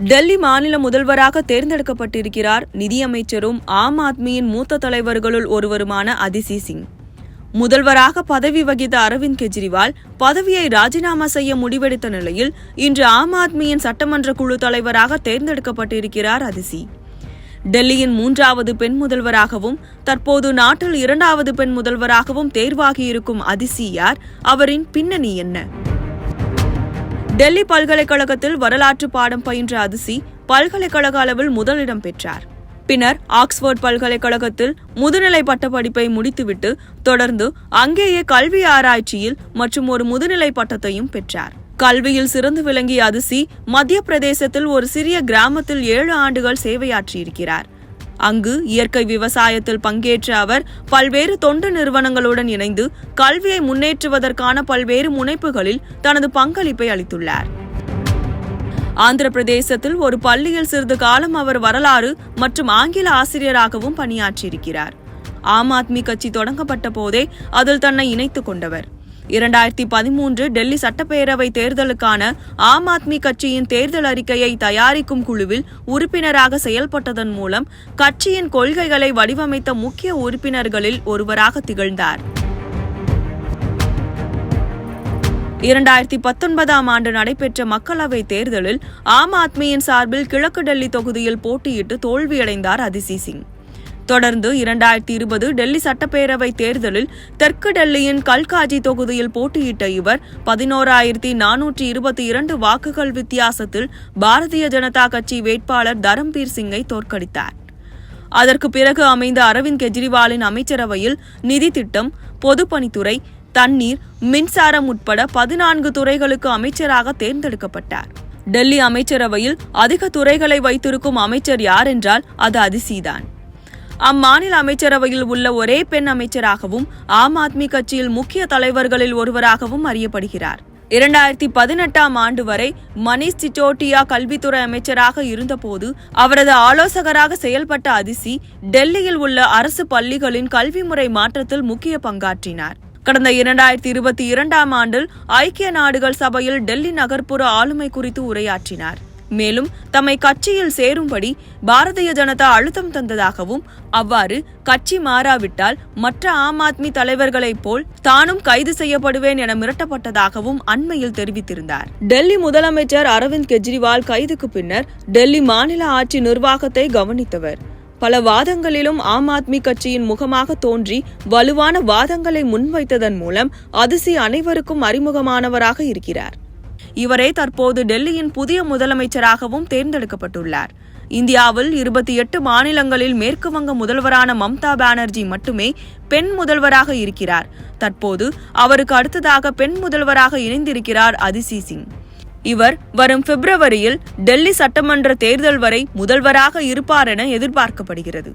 டெல்லி மாநில முதல்வராக தேர்ந்தெடுக்கப்பட்டிருக்கிறார் நிதியமைச்சரும் ஆம் ஆத்மியின் மூத்த தலைவர்களுள் ஒருவருமான அதிசி சிங். முதல்வராக பதவி வகித்த அரவிந்த் கெஜ்ரிவால் பதவியை ராஜினாமா செய்ய முடிவெடுத்த நிலையில் இன்று ஆம் ஆத்மியின் சட்டமன்ற குழு தலைவராக தேர்ந்தெடுக்கப்பட்டிருக்கிறார் அதிசி. டெல்லியின் 3வது பெண் முதல்வராகவும் தற்போது நாட்டில் 2வது பெண் முதல்வராகவும் தேர்வாகியிருக்கும் அதிசி யார்? அவரின் பின்னணி என்ன? டெல்லி பல்கலைக்கழகத்தில் வரலாற்று பாடம் பயின்ற அதிசி பல்கலைக்கழக அளவில் முதலிடம் பெற்றார். பின்னர் ஆக்ஸ்போர்ட் பல்கலைக்கழகத்தில் முதுநிலை பட்டப்படிப்பை முடித்துவிட்டு தொடர்ந்து அங்கேயே கல்வி ஆராய்ச்சியில் மற்றும் ஒரு முதுநிலை பட்டத்தையும் பெற்றார். கல்வியில் சிறந்து விளங்கிய அதிசி மத்திய பிரதேசத்தில் ஒரு சிறிய கிராமத்தில் 7 ஆண்டுகள் சேவையாற்றியிருக்கிறார். அங்கு இயற்கை விவசாயத்தில் பங்கேற்ற அவர் பல்வேறு தொண்டு நிறுவனங்களுடன் இணைந்து கல்வியை முன்னேற்றுவதற்கான பல்வேறு முனைப்புகளில் தனது பங்களிப்பை அளித்துள்ளார். ஆந்திர பிரதேசத்தில் ஒரு பள்ளியில் சிறிது காலம் அவர் வரலாறு மற்றும் ஆங்கில ஆசிரியராகவும் பணியாற்றியிருக்கிறார். ஆம் ஆத்மி கட்சி தொடங்கப்பட்ட போதே அதில் தன்னை இணைத்துக் கொண்டவர். 2013 டெல்லி சட்டப்பேரவை தேர்தலுக்கான ஆம் ஆத்மி கட்சியின் தேர்தல் அறிக்கையை தயாரிக்கும் குழுவில் உறுப்பினராக செயல்பட்டதன் மூலம் கட்சியின் கொள்கைகளை வடிவமைத்த முக்கிய உறுப்பினர்களில் ஒருவராக திகழ்ந்தார். 2019ஆம் ஆண்டு நடைபெற்ற மக்களவைத் தேர்தலில் ஆம் ஆத்மியின் சார்பில் கிழக்கு டெல்லி தொகுதியில் போட்டியிட்டு தோல்வியடைந்தார் அதிசி சிங். தொடர்ந்து 2020 டெல்லி சட்டப்பேரவை தேர்தலில் தெற்கு டெல்லியின் கல்காஜி தொகுதியில் போட்டியிட்ட இவர் 11,422 வாக்குகள் வித்தியாசத்தில் பாரதிய ஜனதா கட்சி வேட்பாளர் தரம்பீர் சிங்கை தோற்கடித்தார். அதற்கு பிறகு அமைந்த அரவிந்த் கெஜ்ரிவாலின் அமைச்சரவையில் நிதி திட்டம், பொதுப்பணித்துறை, தண்ணீர், மின்சாரம் உட்பட 14 துறைகளுக்கு அமைச்சராக தேர்ந்தெடுக்கப்பட்டார். டெல்லி அமைச்சரவையில் அதிக துறைகளை வைத்திருக்கும் அமைச்சர் யார் என்றால் அது அதிசிதான். அம்மாநில அமைச்சரவையில் உள்ள ஒரே பெண் அமைச்சராகவும் ஆம் ஆத்மி கட்சியில் முக்கிய தலைவர்களில் ஒருவராகவும் அறியப்படுகிறார். 2018ஆம் ஆண்டு வரை மணீஷ் சிசோடியா கல்வித்துறை அமைச்சராக இருந்தபோது அவரது ஆலோசகராக செயல்பட்ட அதிசி டெல்லியில் உள்ள அரசு பள்ளிகளின் கல்வி முறை மாற்றத்தில் முக்கிய பங்காற்றினார். கடந்த 2022ஆம் ஆண்டில் ஐக்கிய நாடுகள் சபையில் டெல்லி நகர்ப்புற ஆளுமை குறித்து உரையாற்றினார். மேலும் தம்மை கட்சியில் சேரும்படி பாரதிய ஜனதா அழுத்தம் தந்ததாகவும் அவ்வாறு கட்சி மாறாவிட்டால் மற்ற ஆம் ஆத்மி தலைவர்களைப் போல் தானும் கைது செய்யப்படுவேன் என மிரட்டப்பட்டதாகவும் அண்மையில் தெரிவித்திருந்தார். டெல்லி முதலமைச்சர் அரவிந்த் கெஜ்ரிவால் கைதுக்கு பின்னர் டெல்லி மாநில ஆட்சி நிர்வாகத்தை கவனித்தவர். பல வாதங்களிலும் ஆம் ஆத்மி கட்சியின் முகமாக தோன்றி வலுவான வாதங்களை முன்வைத்ததன் மூலம் அதிசி அனைவருக்கும் அறிமுகமானவராக இருக்கிறார். இவரே தற்போது டெல்லியின் புதிய முதலமைச்சராகவும் தேர்ந்தெடுக்கப்பட்டுள்ளார். இந்தியாவில் 28 மாநிலங்களில் மேற்கு வங்க முதல்வரான மம்தா பானர்ஜி மட்டுமே பெண் முதல்வராக இருக்கிறார். தற்போது அவருக்கு அடுத்ததாக பெண் முதல்வராக இணைந்திருக்கிறார் அதிசி சிங். இவர் வரும் பிப்ரவரியில் டெல்லி சட்டமன்ற தேர்தல் வரை முதல்வராக இருப்பார் என எதிர்பார்க்கப்படுகிறது.